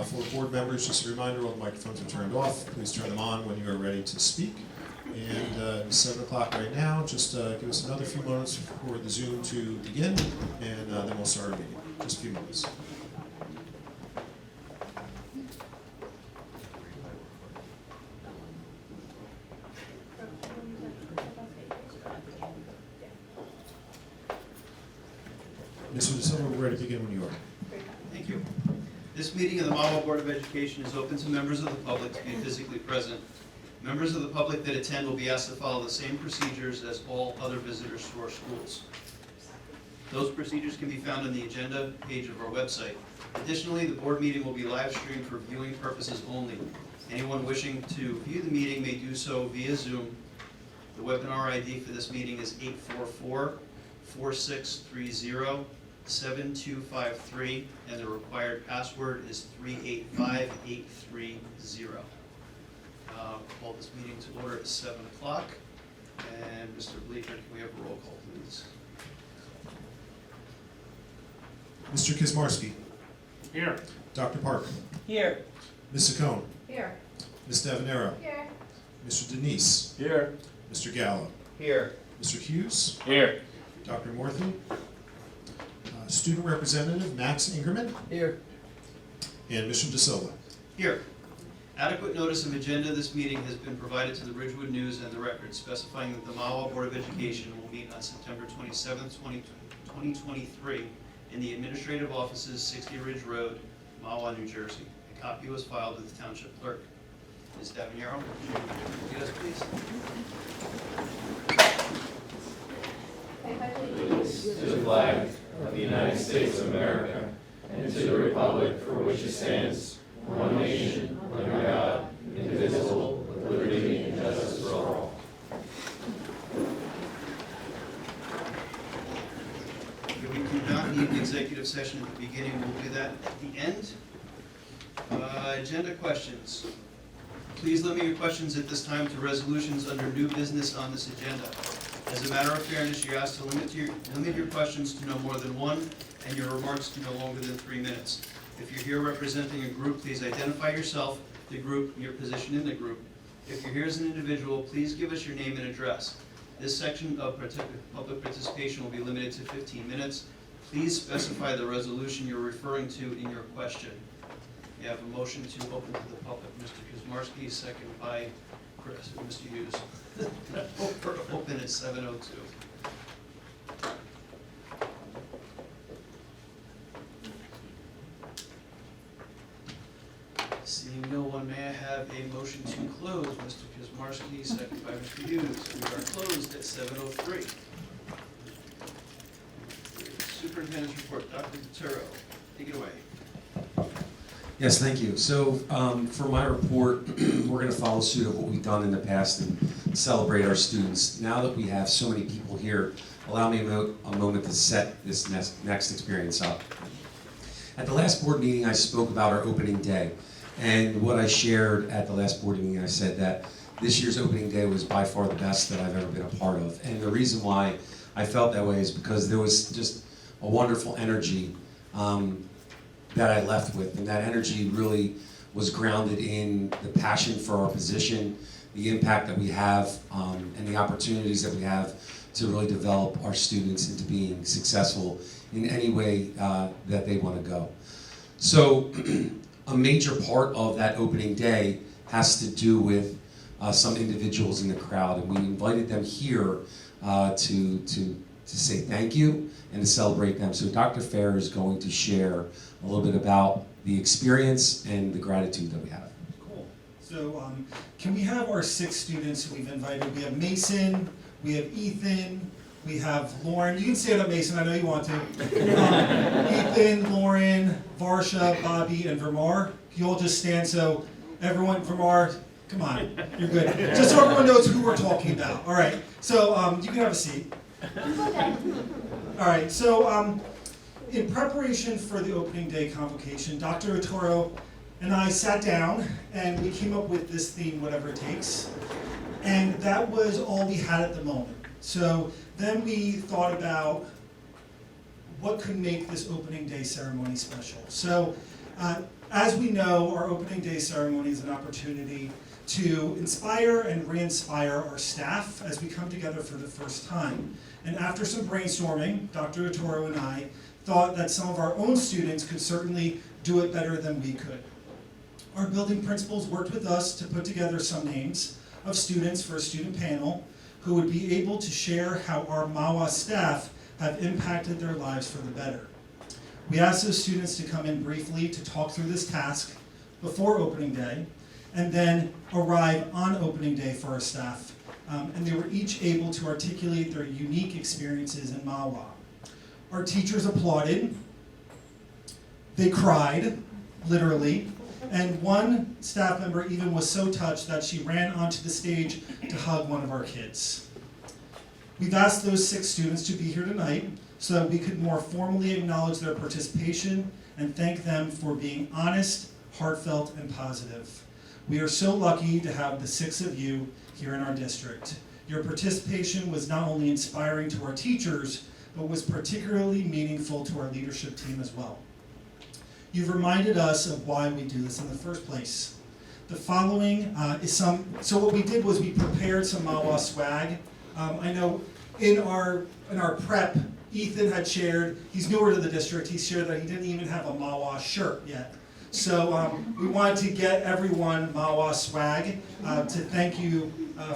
For board members, just a reminder, all the microphones are turned off. Please turn them on when you are ready to speak. And it's 7 o'clock right now. Just give us another few moments for the Zoom to begin, and then we'll start our meeting. Just a few moments. Mr. DeSilva, we're ready to begin when you are. Thank you. This meeting of the Mahwah Board of Education is open to members of the public to be physically present. Members of the public that attend will be asked to follow the same procedures as all other visitors to our schools. Those procedures can be found on the agenda page of our website. Additionally, the board meeting will be live streamed for viewing purposes only. Anyone wishing to view the meeting may do so via Zoom. The webinar ID for this meeting is 844-4630. 7253, and the required password is 385830. Call this meeting to order at 7 o'clock. And Mr. Bleeker, can we have a roll call, please? Mr. Kizmarski. Here. Dr. Park. Here. Ms. Saccone. Here. Ms. Davanero. Here. Mr. Denise. Here. Mr. Gallo. Here. Mr. Hughes. Here. Dr. Morthy. Student Representative Max Ingerman. Here. And Mr. DeSilva. Here. Adequate notice of agenda of this meeting has been provided to the Ridgewood News and the Record, specifying that the Mahwah Board of Education will meet on September 27th, 2023 in the administrative offices, 60 Ridge Road, Mahwah, New Jersey. A copy was filed with the Township Clerk. Ms. Davanero, lead us, please. To the flag of the United States of America and to the republic for which it stands, one nation, under God, indivisible, with liberty and justice for all. We do not need an executive session at the beginning. We'll do that at the end. Agenda questions. Please limit your questions at this time to resolutions under new business on this agenda. As a matter of fairness, you're asked to limit your questions to no more than one, and your remarks to no longer than 3 minutes. If you're here representing a group, please identify yourself, the group, and your position in the group. If you're here as an individual, please give us your name and address. This section of public participation will be limited to 15 minutes. Please specify the resolution you're referring to in your question. You have a motion to open to the public. Mr. Kuzmarski, second by Mr. Hughes. Open at 7:02. Seeing no one, may I have a motion to close? Mr. Kuzmarski, second by Mr. Hughes. We are closed at 7:03. Superintendent's report, Dr. Turro, take it away. Yes, thank you. So for my report, we're going to follow suit of what we've done in the past and celebrate our students. Now that we have so many people here, allow me a moment to set this next experience up. At the last board meeting, I spoke about our opening day. And what I shared at the last board meeting, I said that this year's opening day was by far the best that I've ever been a part of. And the reason why I felt that way is because there was just a wonderful energy that I left with, and that energy really was grounded in the passion for our position, the impact that we have, and the opportunities that we have to really develop our students into being successful in any way that they want to go. So a major part of that opening day has to do with some individuals in the crowd, and we invited them here to say thank you and to celebrate them. So Dr. Fair is going to share a little bit about the experience and the gratitude that we have. Cool. So can we have our 6 students we've invited? We have Mason, we have Ethan, we have Lauren. You can stand up, Mason, I know you want to. Ethan, Lauren, Varsha, Bobby, and Vermar. You all just stand so everyone, Vermar, come on, you're good. Just so everyone knows who we're talking about. All right, so you can have a seat. All right, so in preparation for the opening day convocation, Dr. Otoro and I sat down and we came up with this theme, whatever it takes. And that was all we had at the moment. So then we thought about what could make this opening day ceremony special. So As we know, our opening day ceremony is an opportunity to inspire and re-inspire our staff as we come together for the first time. And after some brainstorming, Dr. Toro and I thought that some of our own students could certainly do it better than we could. Our building principals worked with us to put together some names of students for a student panel who would be able to share how our Mahwah staff have impacted their lives for the better. We asked those students to come in briefly to talk through this task before opening day, and then arrive on opening day for our staff. And they were each able to articulate their unique experiences in Mahwah. Our teachers applauded, they cried, literally, and one staff member even was so touched that she ran onto the stage to hug one of our kids. We've asked those 6 students to be here tonight so that we could more formally acknowledge their participation and thank them for being honest, heartfelt, and positive. We are so lucky to have the 6 of you here in our district. Your participation was not only inspiring to our teachers, but was particularly meaningful to our leadership team as well. You've reminded us of why we do this in the first place. The following so what we did was we prepared some Mahwah swag. I know in our prep, Ethan had shared, he's newer to the district, he shared that he didn't even have a Mahwah shirt yet. So we wanted to get everyone Mahwah swag to thank you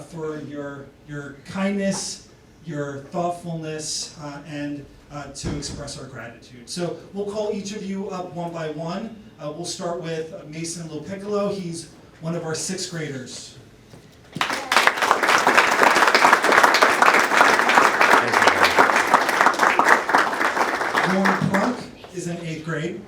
for your kindness, your thoughtfulness, and to express our gratitude. So we'll call each of you up one by one. We'll start with Mason Lopiccolo. He's one of our 6th graders. Lauren Prunk is in 8th grade.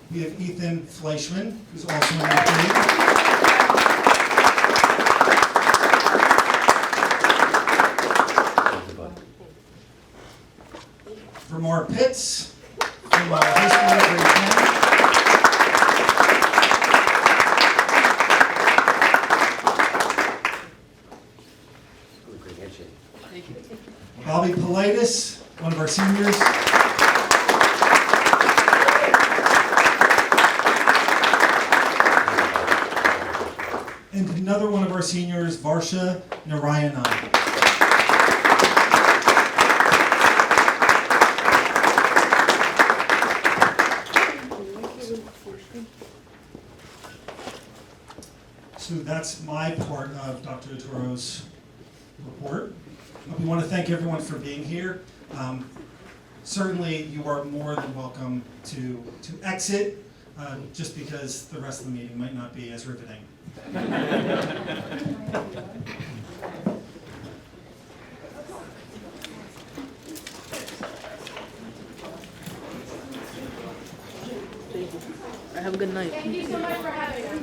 We have Ethan Fleischman, who's also in 8th grade. Vermar Pitts, from high school, grade 10. Bobby Politis, one of our seniors. And another one of our seniors, Varsha Narayanan. So that's my part of Dr. Toro's report. We want to thank everyone for being here. Certainly, you are more than welcome to exit, just because the rest of the meeting might not be as riveting. Have a good night. Thank you so much for having us.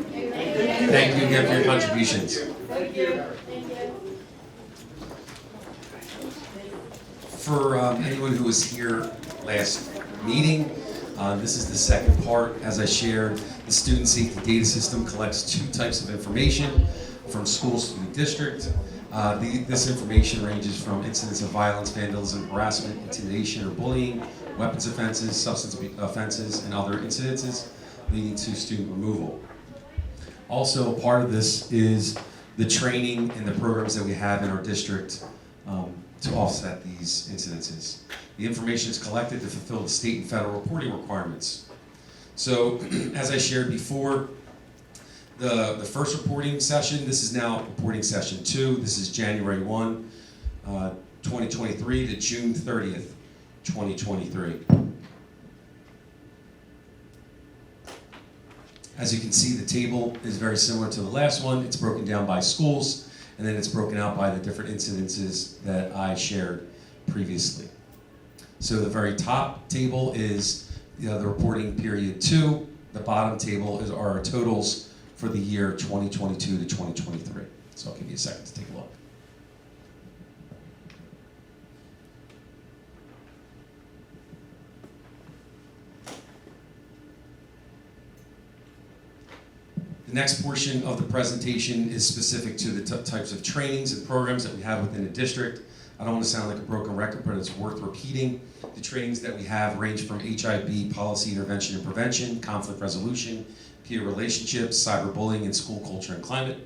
Thank you again for your contributions. Thank you. Thank you. For anyone who was here last meeting, this is the second part. As I shared, the Student Safety Data System collects 2 types of information from schools to the district. This information ranges from incidents of violence, vandalism, harassment, intimidation, or bullying, weapons offenses, substance offenses, and other incidences leading to student removal. Also, part of this is the training and the programs that we have in our district to offset these incidences. The information is collected to fulfill the state and federal reporting requirements. So, as I shared before, the first reporting session, this is now reporting session 2. This is January 1, 2023 to June 30th, 2023. As you can see, the table is very similar to the last one. It's broken down by schools, and then it's broken out by the different incidences that I shared previously. So the very top table is the reporting period 2. The bottom table is our totals for the year 2022 to 2023. So I'll give you a second to take a look. The next portion of the presentation is specific to the types of trainings and programs that we have within the district. I don't want to sound like a broken record, but it's worth repeating. The trainings that we have range from HIB, policy intervention and prevention, conflict resolution, peer relationships, cyberbullying, and school culture and climate.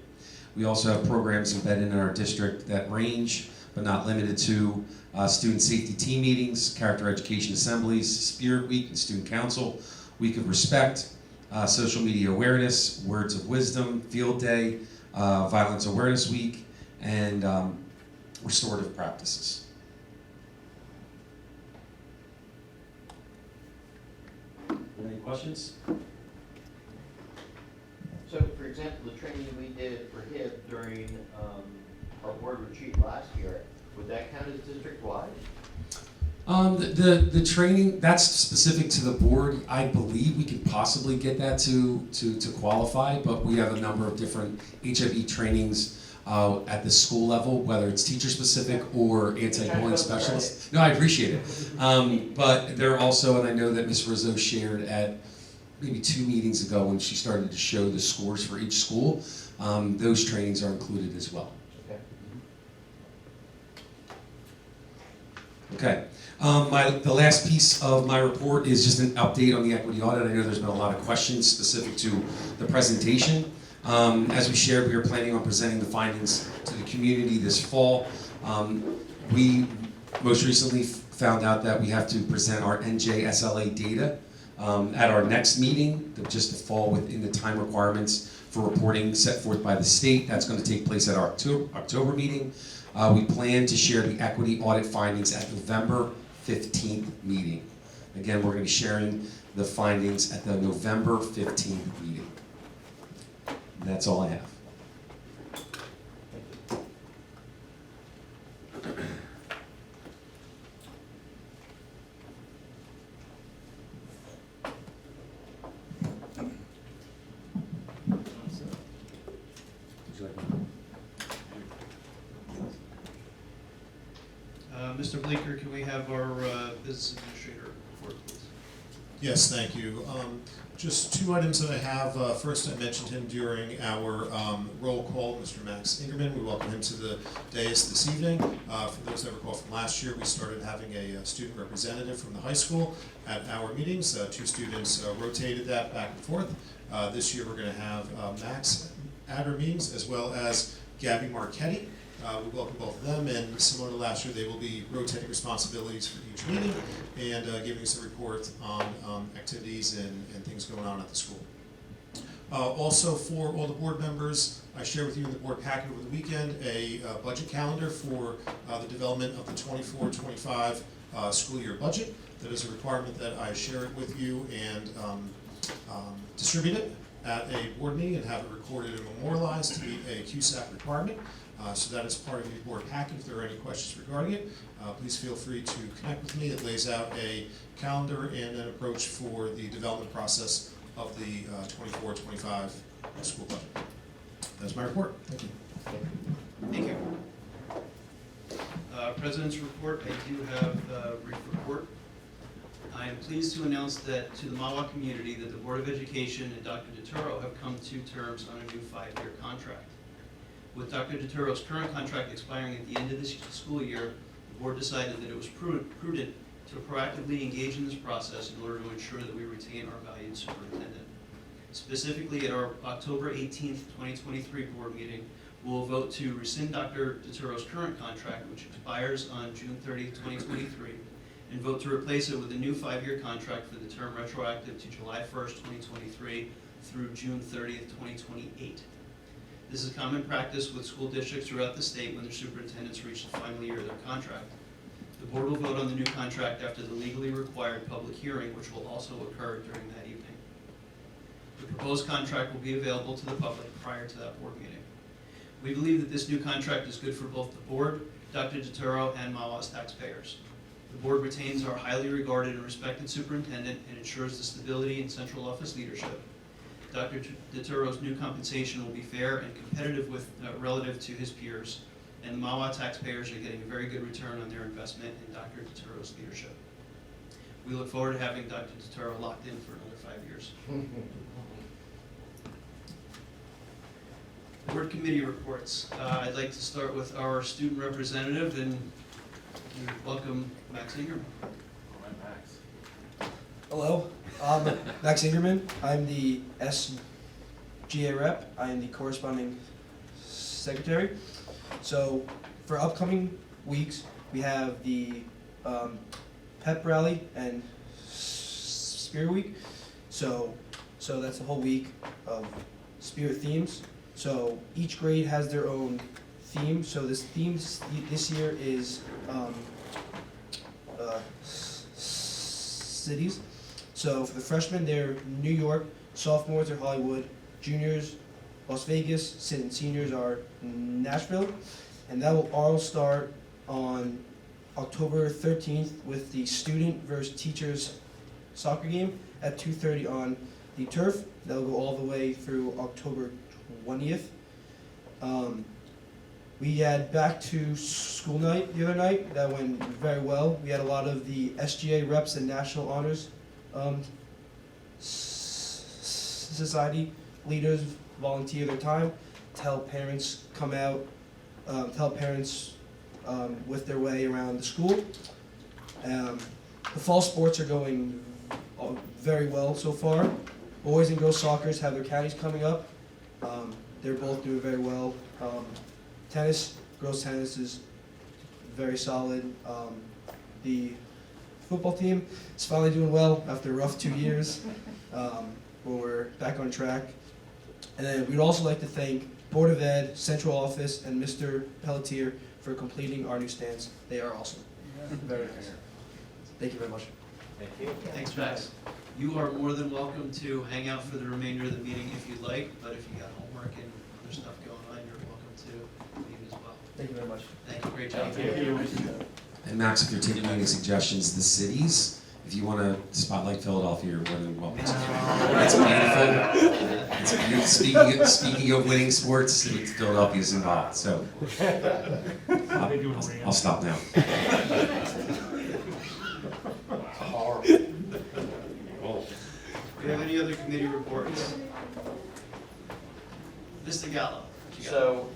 We also have programs embedded in our district that range, but not limited to, student safety team meetings, character education assemblies, Spirit Week and Student Council, Week of Respect, social media awareness, Words of Wisdom, Field Day, Violence Awareness Week, and restorative practices. Any questions? So, for example, the training we did for HIB during our board retreat last year, would that count as district-wide? The training, that's specific to the board. I believe we could possibly get that to qualify, but we have a number of different HIB trainings at the school level, whether it's teacher-specific or anti-bullying specialists. No, I appreciate it. But there are also, and I know that Ms. Rizzo shared at maybe 2 meetings ago when she started to show the scores for each school, those trainings are included as well. Okay. The last piece of my report is just an update on the equity audit. I know there's been a lot of questions specific to the presentation. As we shared, we are planning on presenting the findings to the community this fall. We most recently found out that we have to present our NJSLA data at our next meeting, just to fall within the time requirements for reporting set forth by the state. That's going to take place at our October meeting. We plan to share the equity audit findings at November 15th meeting. Again, we're going to be sharing the findings at the November 15th meeting. And that's all I have. Mr. Bleeker, can we have our business administrator report, please? Yes, thank you. Just 2 items that I have. First, I mentioned him during our roll call, Mr. Max Ingerman. We welcome him to the dais this evening. For those that recall from last year, we started having a student representative from the high school at our meetings. 2 students rotated that back and forth. This year, we're going to have Max at our meetings, as well as Gabby Marchetti. We welcome both of them, and similar to last year, they will be rotating responsibilities for each meeting and giving us a report on activities and things going on at the school. Also, for all the board members, I shared with you in the board packet over the weekend a budget calendar for the development of the 24-25 school year budget. That is a requirement that I share it with you and distribute it at a board meeting and have it recorded and memorialized to be a QSAC requirement. So that is part of your board packet. If there are any questions regarding it, please feel free to connect with me. It lays out a calendar and an approach for the development process of the 24-25 school budget. That's my report. Thank you. Thank you. President's report, I do have a brief report. I am pleased to announce that to the Mahwah community that the Board of Education and Dr. DeTuro have come to terms on a new 5-year contract. With Dr. DeTuro's current contract expiring at the end of this school year, the board decided that it was prudent to proactively engage in this process in order to ensure that we retain our valued superintendent. Specifically, at our October 18th, 2023 board meeting, we will vote to rescind Dr. DeTuro's current contract, which expires on June 30th, 2023, and vote to replace it with a new 5-year contract for the term retroactive to July 1st, 2023 through June 30th, 2028. This is common practice with school districts throughout the state when their superintendents reach the final year of their contract. The board will vote on the new contract after the legally required public hearing, which will also occur during that evening. The proposed contract will be available to the public prior to that board meeting. We believe that this new contract is good for both the board, Dr. DeTuro, and Mahwah's taxpayers. The board retains our highly regarded and respected superintendent and ensures the stability in central office leadership. Dr. DeTuro's new compensation will be fair and competitive with relative to his peers, and the Mahwah taxpayers are getting a very good return on their investment in Dr. DeTuro's leadership. We look forward to having Dr. DeTuro locked in for another 5 years. Board committee reports. I'd like to start with our student representative and welcome Max Ingram. Hello, I'm Max Ingerman. I'm the SGA rep. I am the corresponding secretary. So for upcoming weeks, we have the pep rally and spirit week. So that's the whole week of spirit themes. So each grade has their own theme. So this theme this year is cities. So for the freshmen, they're New York, sophomores are Hollywood, juniors, Las Vegas, and seniors are Nashville. And that will all start on October 13th with the student versus teachers soccer game at 2:30 on the turf. That'll go all the way through October 20th. We had back to school night the other night. That went very well. We had a lot of the SGA reps and national honors society leaders volunteer their time to help parents come out, to help parents with their way around the school. The fall sports are going very well so far. Boys and girls soccer have their counties coming up. They're both doing very well. Tennis, girls tennis is very solid. The football team is finally doing well after a rough 2 years. When we're back on track. And then we'd also like to thank Board of Ed, Central Office, and Mr. Pelletier for completing our new stands. They are awesome. Very nice. Thank you very much. Thank you. Thanks, Max. You are more than welcome to hang out for the remainder of the meeting if you'd like, but if you got homework and other stuff going on, you're welcome to leave as well. Thank you very much. Thank you, great job. Thank you. And Max, if you're taking any suggestions, the cities, if you want to spotlight Philadelphia, you're more than welcome to. It's beautiful. It's beautiful. Speaking of winning sports, Philadelphia's involved, so I'll stop now. Do you have any other committee reports? Mr. Gallo, what you got? So,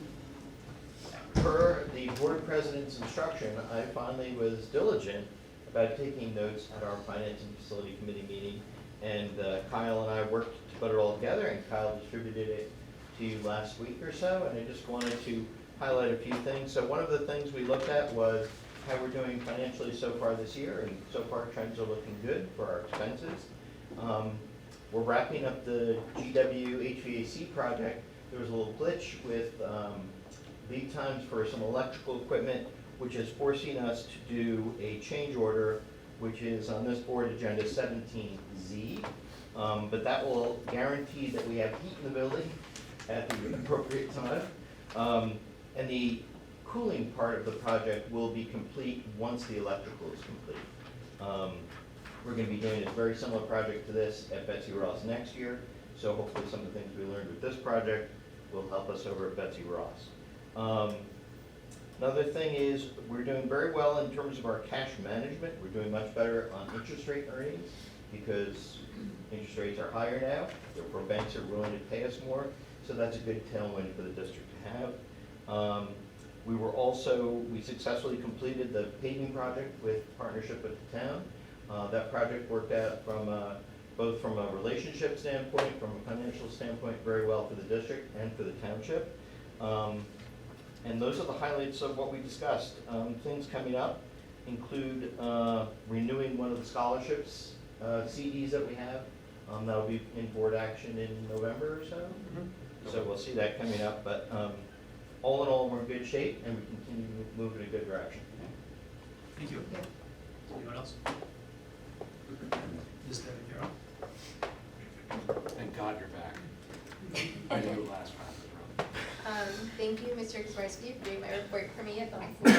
per the board president's instruction, I finally was diligent about taking notes at our finance and facility committee meeting. And Kyle and I worked to put it all together, and Kyle distributed it to you last week or so. And I just wanted to highlight a few things. So one of the things we looked at was how we're doing financially so far this year, and so far trends are looking good for our expenses. We're wrapping up the GW HVAC project. There was a little glitch with lead times for some electrical equipment, which is forcing us to do a change order, which is on this board agenda 17Z. But that will guarantee that we have heat in the building at the appropriate time. And the cooling part of the project will be complete once the electrical is complete. We're going to be doing a very similar project to this at Betsy Ross next year, so hopefully some of the things we learned with this project will help us over at Betsy Ross. Another thing is we're doing very well in terms of our cash management. We're doing much better on interest rate earnings because interest rates are higher now. Therefore, banks are willing to pay us more, so that's a good tailwind for the district to have. We successfully completed the paving project with partnership with the town. That project worked out both from a relationship standpoint, from a financial standpoint, very well for the district and for the township. And those are the highlights of what we discussed. Things coming up include renewing one of the scholarships CDs that we have. That'll be in board action in November or so. So we'll see that coming up. But all in all, we're in good shape and we continue to move in a good direction. Thank you. Anyone else? Ms. Devon, you're up. Thank God you're back. I knew it last time. Thank you, Mr. Kowarski, for doing my report for me at the high school.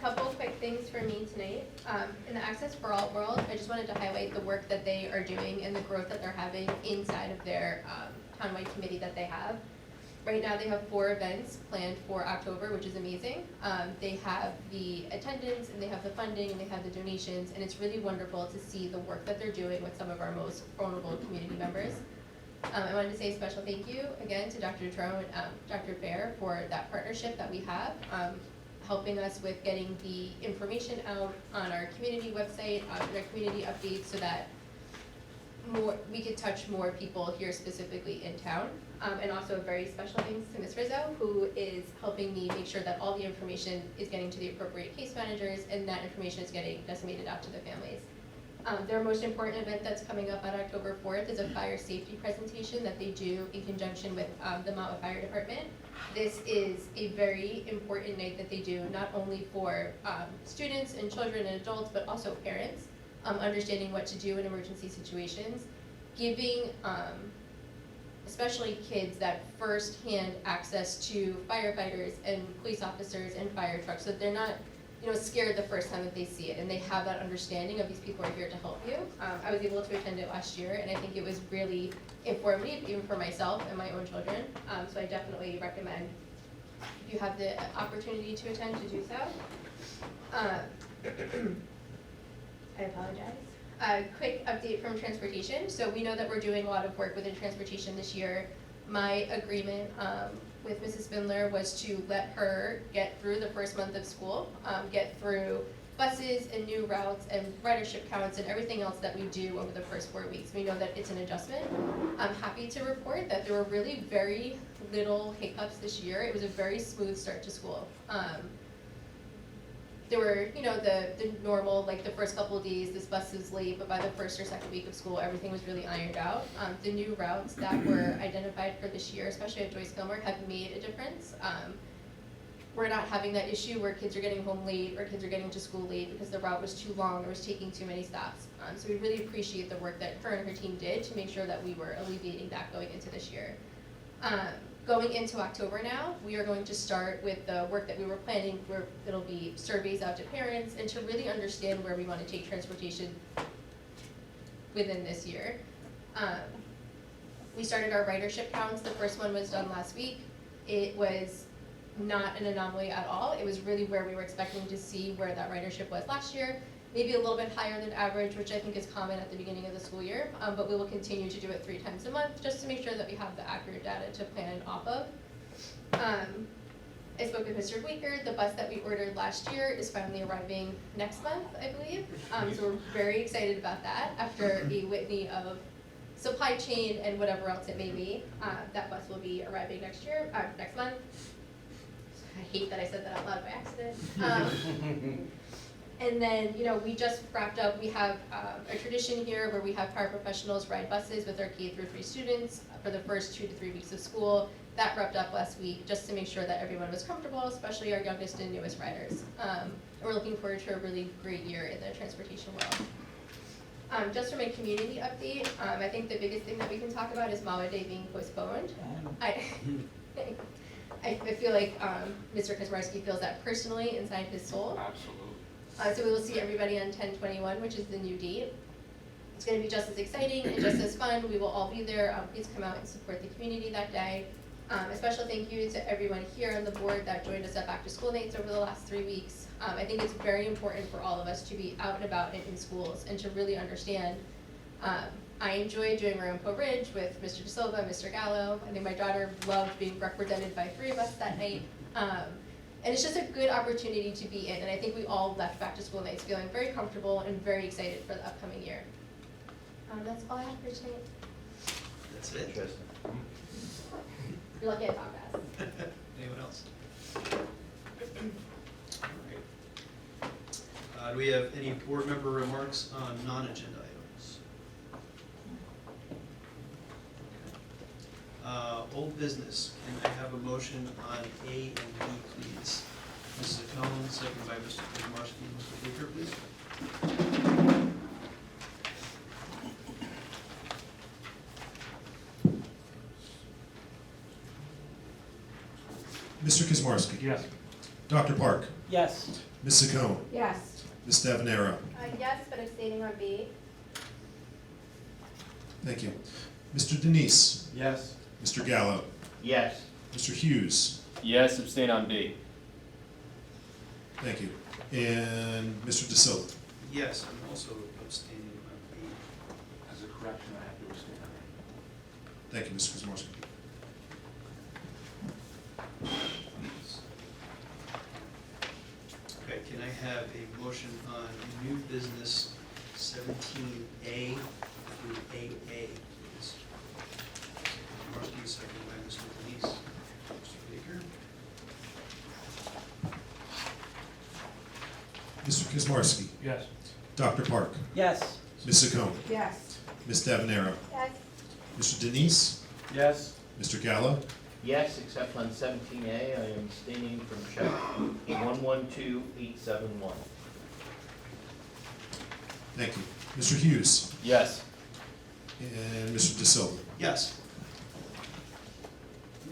Couple quick things for me tonight. In the Access for All world, I just wanted to highlight the work that they are doing and the growth that they're having inside of their townwide committee that they have. Right now, they have 4 events planned for October, which is amazing. They have the attendance, and they have the funding, and they have the donations, and it's really wonderful to see the work that they're doing with some of our most vulnerable community members. I wanted to say a special thank you again to Dr. Trone and Dr. Bear for that partnership that we have, helping us with getting the information out on our community website, on our community updates, so that we could touch more people here specifically in town. And also a very special thanks to Ms. Rizzo, who is helping me make sure that all the information is getting to the appropriate case managers and that information is getting disseminated out to the families. Their most important event that's coming up on October 4th is a fire safety presentation that they do in conjunction with the Mahwah Fire Department. This is a very important night that they do, not only for students and children and adults, but also parents, understanding what to do in emergency situations, giving especially kids that first-hand access to firefighters and police officers and fire trucks, so that they're not scared the first time that they see it, and they have that understanding of these people are here to help you. I was able to attend it last year, and I think it was really informative, even for myself and my own children. So I definitely recommend, if you have the opportunity to attend, to do so. I apologize. A quick update from transportation. So we know that we're doing a lot of work within transportation this year. My agreement with Mrs. Spindler was to let her get through the first month of school, get through buses and new routes and ridership counts and everything else that we do over the first 4 weeks. We know that it's an adjustment. I'm happy to report that there were really very little hiccups this year. It was a very smooth start to school. There were, the normal, like the first couple of days, this bus is late, but by the first or second week of school, everything was really ironed out. The new routes that were identified for this year, especially at Joyce Gilmore, have made a difference. We're not having that issue where kids are getting home late or kids are getting to school late because the route was too long or was taking too many stops. So we really appreciate the work that her and her team did to make sure that we were alleviating that going into this year. Going into October now, we are going to start with the work that we were planning, where it'll be surveys out to parents and to really understand where we want to take transportation within this year. We started our ridership counts. The first one was done last week. It was not an anomaly at all. It was really where we were expecting to see where that ridership was last year. Maybe a little bit higher than average, which I think is common at the beginning of the school year, but we will continue to do it 3 times a month just to make sure that we have the accurate data to plan off of. I spoke with Mr. Bleeker. The bus that we ordered last year is finally arriving next month, I believe. So we're very excited about that. After a litany of supply chain and whatever else it may be, that bus will be arriving next month. I hate that I said that out loud by accident. And then, we just wrapped up, we have a tradition here where we have paraprofessionals ride buses with our K-3 students for the first 2 to 3 weeks of school. That wrapped up last week just to make sure that everyone was comfortable, especially our youngest and newest riders. And we're looking forward to a really great year in the transportation world. Just from a community update, I think the biggest thing that we can talk about is Mahwah Day being postponed. I feel like Mr. Kaczmarski feels that personally inside his soul. Absolutely. So we will see everybody on 10/21, which is the new date. It's going to be just as exciting and just as fun. We will all be there. Please come out and support the community that day. A special thank you to everyone here on the board that joined us at Back to School Nights over the last 3 weeks. I think it's very important for all of us to be out and about and in schools and to really understand. I enjoyed doing Rampo Ridge with Mr. De Silva, Mr. Gallo. I think my daughter loved being represented by 3 of us that night. And it's just a good opportunity to be in, and I think we all left Back to School Nights feeling very comfortable and very excited for the upcoming year. That's all I have for tonight. That's it. Interesting. You're lucky I talk fast. Anyone else? All right. Do we have any board member remarks on non-agenda items? Old business, can I have a motion on A and B, please? Mrs. Cohen, second by Mr. Kaczmarski. Mr. Baker, please. Mr. Kaczmarski. Yes. Dr. Park. Yes. Ms. Saccone. Yes. Ms. Davenera. Yes, but abstaining on B. Thank you. Mr. Denise. Yes. Mr. Gallo. Yes. Mr. Hughes. Yes, abstain on B. Thank you. And Mr. De Silva. Yes, I'm also abstaining on B. As a correction, I have to abstain on Thank you, Mr. Kuzmarski. Okay, can I have a motion on new business 17A through AA, please? Markey, second by Mr. Denise. Mr. Baker? Mr. Kuzmarski. Yes. Dr. Park. Yes. Ms. Saccone. Yes. Ms. Davenero. Yes. Mr. Denise. Yes. Mr. Gallo. Yes, except on 17A, I am abstaining from check 112871. Thank you. Mr. Hughes. Yes. And Mr. De Silva. Yes.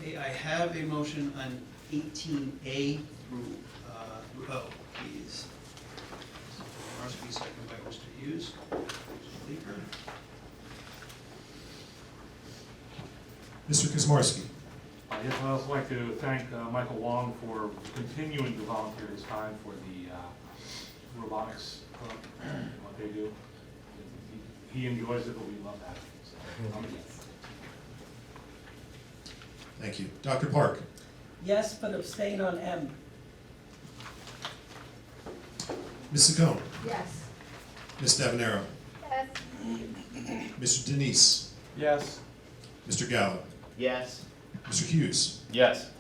May I have a motion on 18A through O, please? Mr. Marski, second by Mr. Hughes. Mr. Bleeker? Mr. Kuzmarski. Yes, I'd also like to thank Michael Wong for continuing to volunteer his time for the robotics club and what they do. He enjoys it, but we love that. So, Thank you. Dr. Park. Yes, but abstain on M. Ms. Saccone. Yes. Ms. Davenero. Yes. Mr. Denise. Yes. Mr. Gallo. Yes. Mr. Hughes. Yes.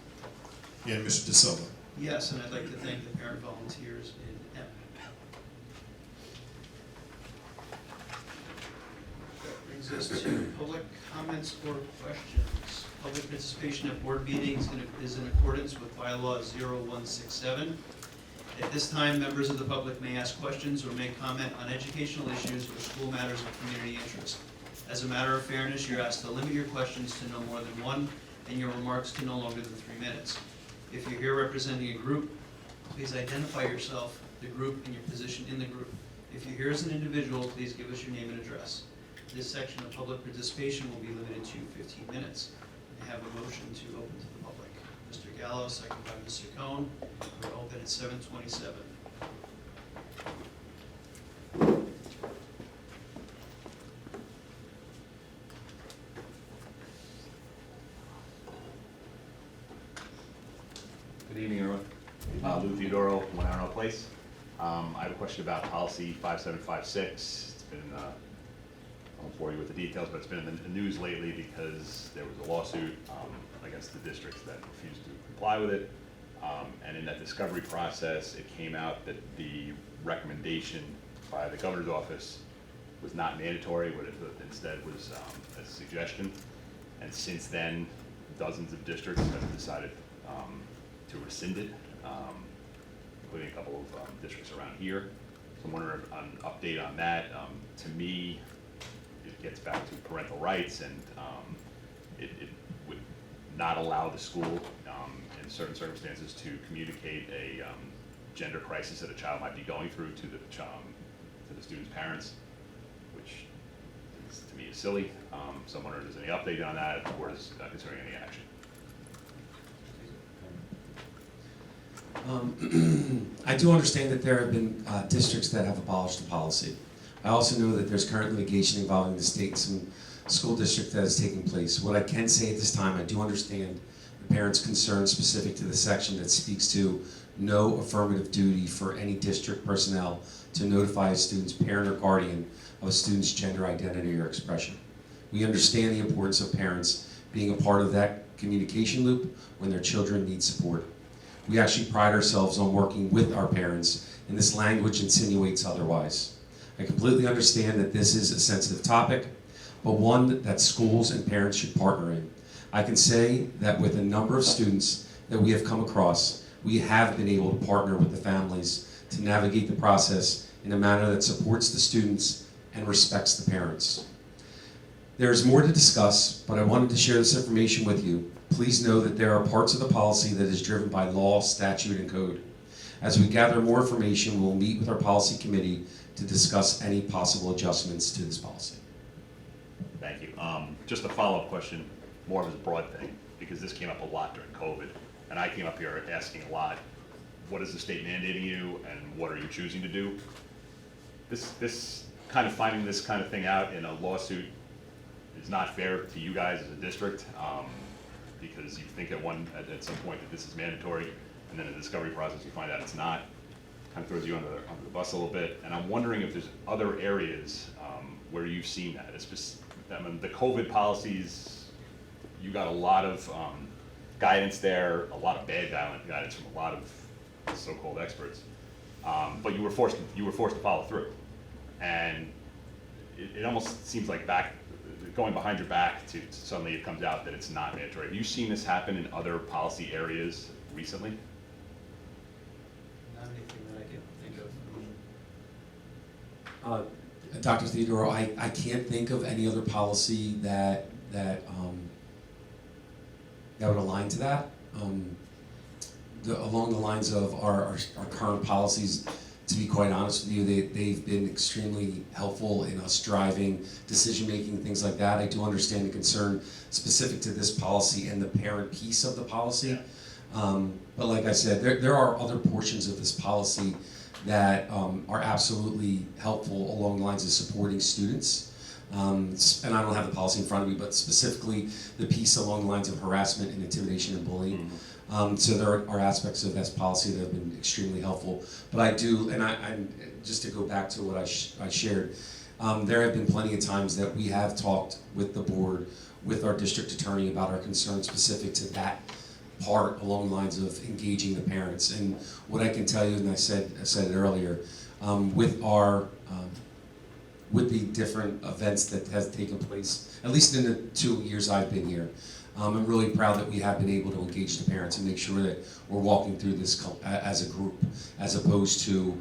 And Mr. De Silva. Yes, and I'd like to thank the parent volunteers in M. That brings us to public comments or questions. Public participation at board meetings is in accordance with bylaw 0167. At this time, members of the public may ask questions or make comment on educational issues or school matters of community interest. As a matter of fairness, you're asked to limit your questions to no more than one, and your remarks to no longer than 3 minutes. If you're here representing a group, please identify yourself, the group, and your position in the group. If you're here as an individual, please give us your name and address. This section of public participation will be limited to 15 minutes. I have a motion to open to the public. Mr. Gallo, second by Mr. Cohn. We're open at 7:27. Good evening, everyone. Lou Theodoro, 1 Arnold Place. I have a question about policy 5756. It's been, I won't bore you with the details, but it's been in the news lately because there was a lawsuit against the districts that refused to comply with it. And in that discovery process, it came out that the recommendation by the governor's office was not mandatory, but it instead was a suggestion. And since then, dozens of districts have decided to rescind it, including a couple of districts around here. So I'm wondering on an update on that. To me, it gets back to parental rights, and it would not allow the school in certain circumstances to communicate a gender crisis that a child might be going through to the student's parents, which is, to me, is silly. So I'm wondering if there's any update on that, if the board is considering any action. I do understand that there have been districts that have abolished the policy. I also know that there's current litigation involving the state and some school district that is taking place. What I can say at this time, I do understand the parents' concern specific to the section that speaks to no affirmative duty for any district personnel to notify a student's parent or guardian of a student's gender identity or expression. We understand the importance of parents being a part of that communication loop when their children need support. We actually pride ourselves on working with our parents, and this language insinuates otherwise. I completely understand that this is a sensitive topic, but one that schools and parents should partner in. I can say that with a number of students that we have come across, we have been able to partner with the families to navigate the process in a manner that supports the students and respects the parents. There is more to discuss, but I wanted to share this information with you. Please know that there are parts of the policy that is driven by law, statute, and code. As we gather more information, we'll meet with our policy committee to discuss any possible adjustments to this policy. Thank you. Just a follow-up question, more of a broad thing, because this came up a lot during COVID, and I came up here asking a lot, what is the state mandating you, and what are you choosing to do? This kind of finding this kind of thing out in a lawsuit is not fair to you guys as a district, because you think at some point that this is mandatory, and then in the discovery process, you find out it's not. Kind of throws you under the bus a little bit, and I'm wondering if there's other areas where you've seen that. It's just, I mean, the COVID policies, you got a lot of guidance there, a lot of bad guidance from a lot of so-called experts, but you were forced to follow through, and it almost seems like going behind your back to suddenly it comes out that it's not mandatory. Have you seen this happen in other policy areas recently? Not anything that I can think of. Dr. Theodoro, I can't think of any other policy that would align to that. Along the lines of our current policies, to be quite honest with you, they've been extremely helpful in us driving decision-making, things like that. I do understand the concern specific to this policy and the parent piece of the policy. But like I said, there are other portions of this policy that are absolutely helpful along the lines of supporting students. And I don't have the policy in front of me, but specifically the piece along the lines of harassment and intimidation and bullying. So there are aspects of this policy that have been extremely helpful. But I do, and I'm just to go back to what I shared, there have been plenty of times that we have talked with the board, with our district attorney about our concerns specific to that part along the lines of engaging the parents. And what I can tell you, and I said it earlier, with the different events that have taken place, at least in the 2 years I've been here, I'm really proud that we have been able to engage the parents and make sure that we're walking through this as a group, as opposed to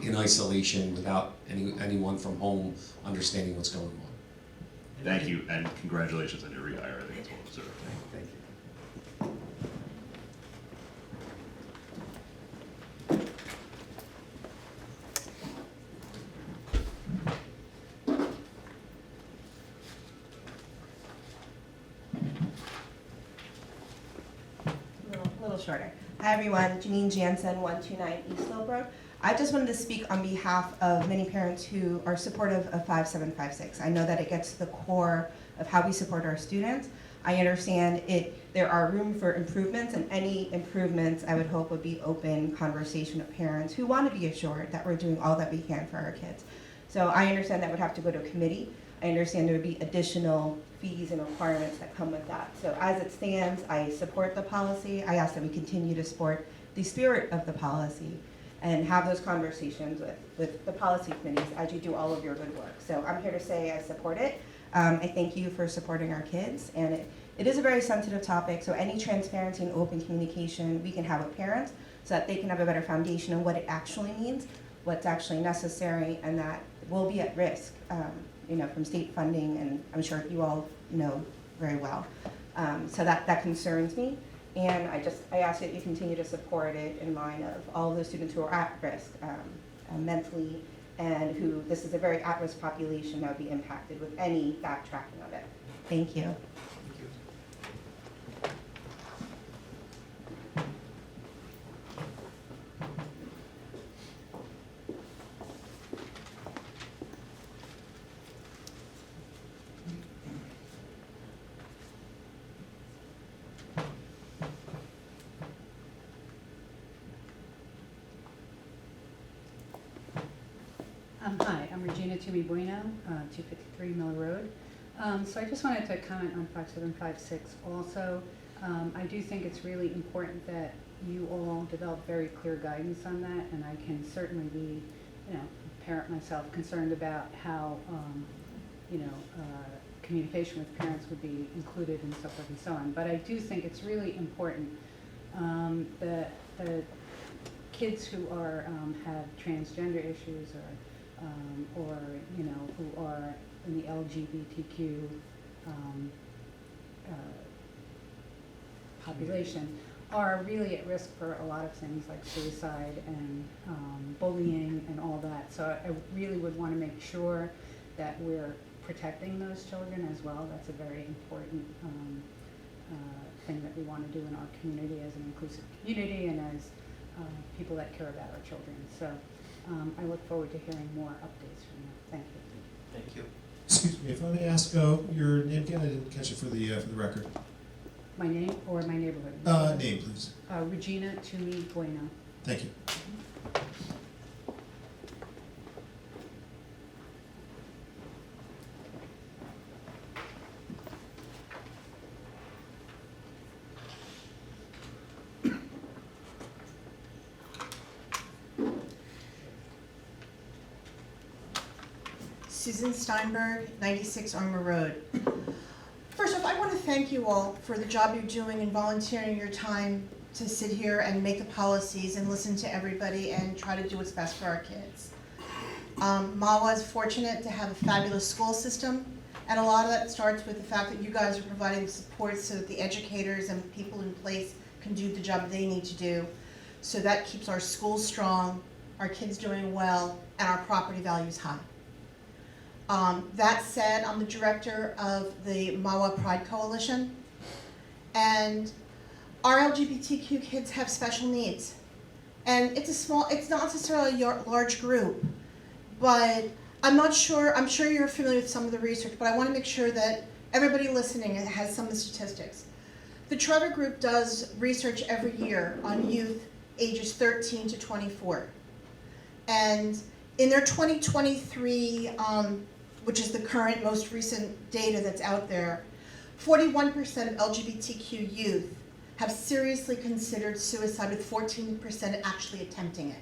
in isolation without anyone from home understanding what's going on. Thank you, and congratulations on your rehire. I think it's well deserved. Thank you. Little shorter. Hi everyone, Janine Jansen, 129 East Millbrook. I just wanted to speak on behalf of many parents who are supportive of 5756. I know that it gets to the core of how we support our students. I understand there are room for improvements, and any improvements I would hope would be open conversation with parents who want to be assured that we're doing all that we can for our kids. So I understand that would have to go to a committee. I understand there would be additional fees and requirements that come with that. So as it stands, I support the policy. I ask that we continue to support the spirit of the policy and have those conversations with the policy committees as you do all of your good work. So I'm here to say I support it. I thank you for supporting our kids, and it is a very sensitive topic, so any transparency and open communication we can have with parents so that they can have a better foundation on what it actually means, what's actually necessary, and that will be at risk from state funding, and I'm sure you all know very well. So that concerns me, and I ask that you continue to support it in line of all of those students who are at risk mentally, and who this is a very at-risk population that would be impacted with any backtracking of it. Thank you. Hi, I'm Regina Toomey Bueno, 253 Miller Road. So I just wanted to comment on 5756 also. I do think it's really important that you all develop very clear guidance on that, and I can certainly be, a parent myself, concerned about how, communication with parents would be included and so forth and so on. But I do think it's really important that kids who are have transgender issues or who are in the LGBTQ population are really at risk for a lot of things like suicide and bullying and all that. So I really would want to make sure that we're protecting those children as well. That's a very important thing that we want to do in our community as an inclusive community and as people that care about our children. So I look forward to hearing more updates from you. Thank you. Thank you. Excuse me, if I may ask your name again, I didn't catch it for the record. My name or my neighborhood? Name, please. Regina Toomey Bueno. Thank you. Susan Steinberg, 96 Armour Road. First off, I want to thank you all for the job you're doing and volunteering your time to sit here and make the policies and listen to everybody and try to do what's best for our kids. Mahwah is fortunate to have a fabulous school system, and a lot of that starts with the fact that you guys are providing support so that the educators and people in place can do the job they need to do. So that keeps our schools strong, our kids doing well, and our property values high. That said, I'm the director of the Mahwah Pride Coalition, and our LGBTQ kids have special needs. And it's not necessarily a large group, but I'm sure you're familiar with some of the research, but I want to make sure that everybody listening has some of the statistics. The Trevor Group does research every year on youth ages 13 to 24. And in their 2023, which is the current most recent data that's out there, 41% of LGBTQ youth have seriously considered suicide, with 14% actually attempting it.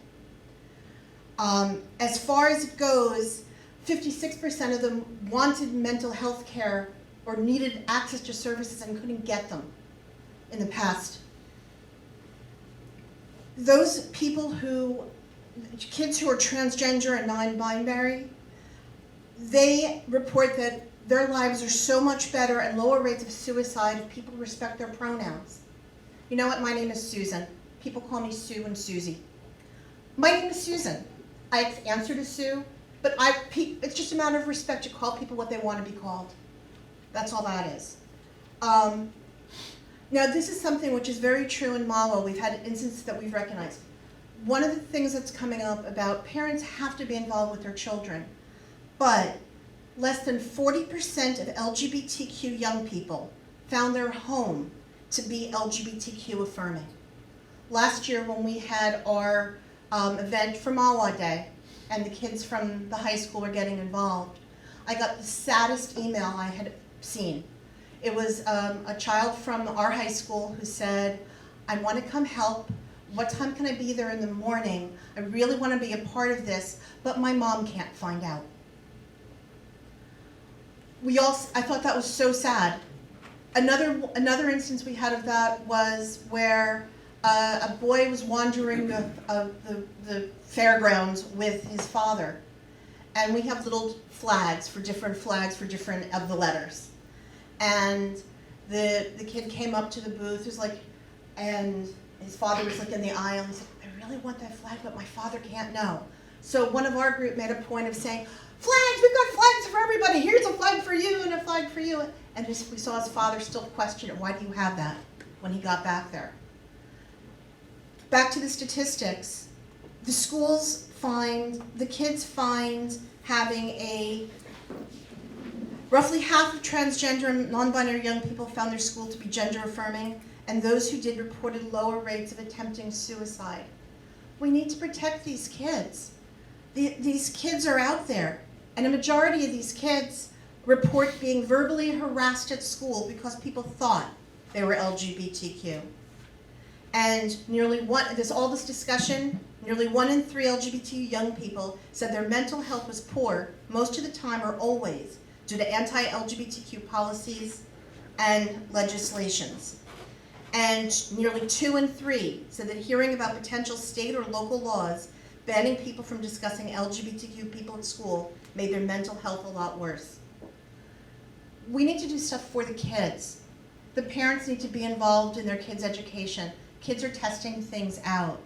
As far as it goes, 56% of them wanted mental health care or needed access to services and couldn't get them in the past. Those people kids who are transgender and non-binary, they report that their lives are so much better and lower rates of suicide if people respect their pronouns. You know what? My name is Susan. People call me Sue and Susie. My name is Susan. I answer to Sue, but it's just a matter of respect to call people what they want to be called. That's all that is. Now, this is something which is very true in Mahwah. We've had instances that we've recognized. One of the things that's coming up about parents have to be involved with their children, but less than 40% of LGBTQ young people found their home to be LGBTQ affirming. Last year when we had our event for Mahwah Day, and the kids from the high school were getting involved, I got the saddest email I had seen. It was a child from our high school who said, I want to come help. What time can I be there in the morning? I really want to be a part of this, but my mom can't find out. I thought that was so sad. Another instance we had of that was where a boy was wandering the fairgrounds with his father, and we have little flags for different of the letters. And the kid came up to the booth, and his father was in the aisle. He said, I really want that flag, but my father can't know. So one of our group made a point of saying, flags, we've got flags for everybody. Here's a flag for you and a flag for you. And we saw his father still question it. Why do you have that? When he got back there. Back to the statistics. The kids find having roughly half of transgender and non-binary young people found their school to be gender affirming, and those who did reported lower rates of attempting suicide. We need to protect these kids. These kids are out there, and a majority of these kids report being verbally harassed at school because people thought they were LGBTQ. And there's all this discussion, nearly 1 in 3 LGBT young people said their mental health was poor most of the time or always due to anti-LGBTQ policies and legislations. And nearly 2 in 3 said that hearing about potential state or local laws banning people from discussing LGBTQ people at school made their mental health a lot worse. We need to do stuff for the kids. The parents need to be involved in their kids' education. Kids are testing things out.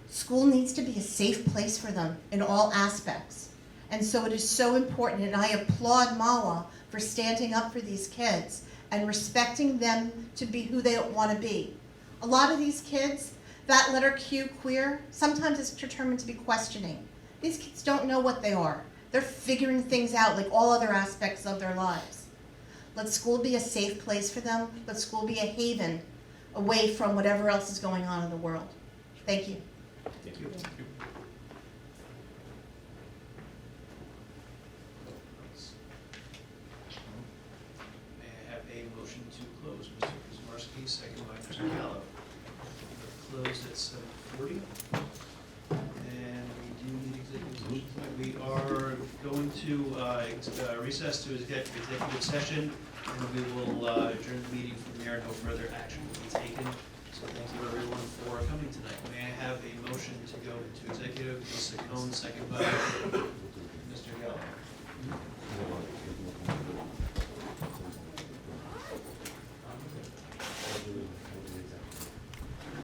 School needs to be a safe place for them in all aspects. And so it is so important, and I applaud Mahwah for standing up for these kids and respecting them to be who they want to be. A lot of these kids, that letter Q, queer, sometimes it's determined to be questioning. These kids don't know what they are. They're figuring things out like all other aspects of their lives. Let school be a safe place for them. Let school be a haven away from whatever else is going on in the world. Thank you. Thank you. May I have a motion to close? Mr. Kuzamarski, second by Mr. Gallo. We're closed at 7:40. And we do need executive session tonight. We are going to recess to executive session, and we will adjourn the meeting from there. No further action will be taken. So thank you everyone for coming tonight. May I have a motion to go into executive? Mr. Cohn, second by Mr. Gallo.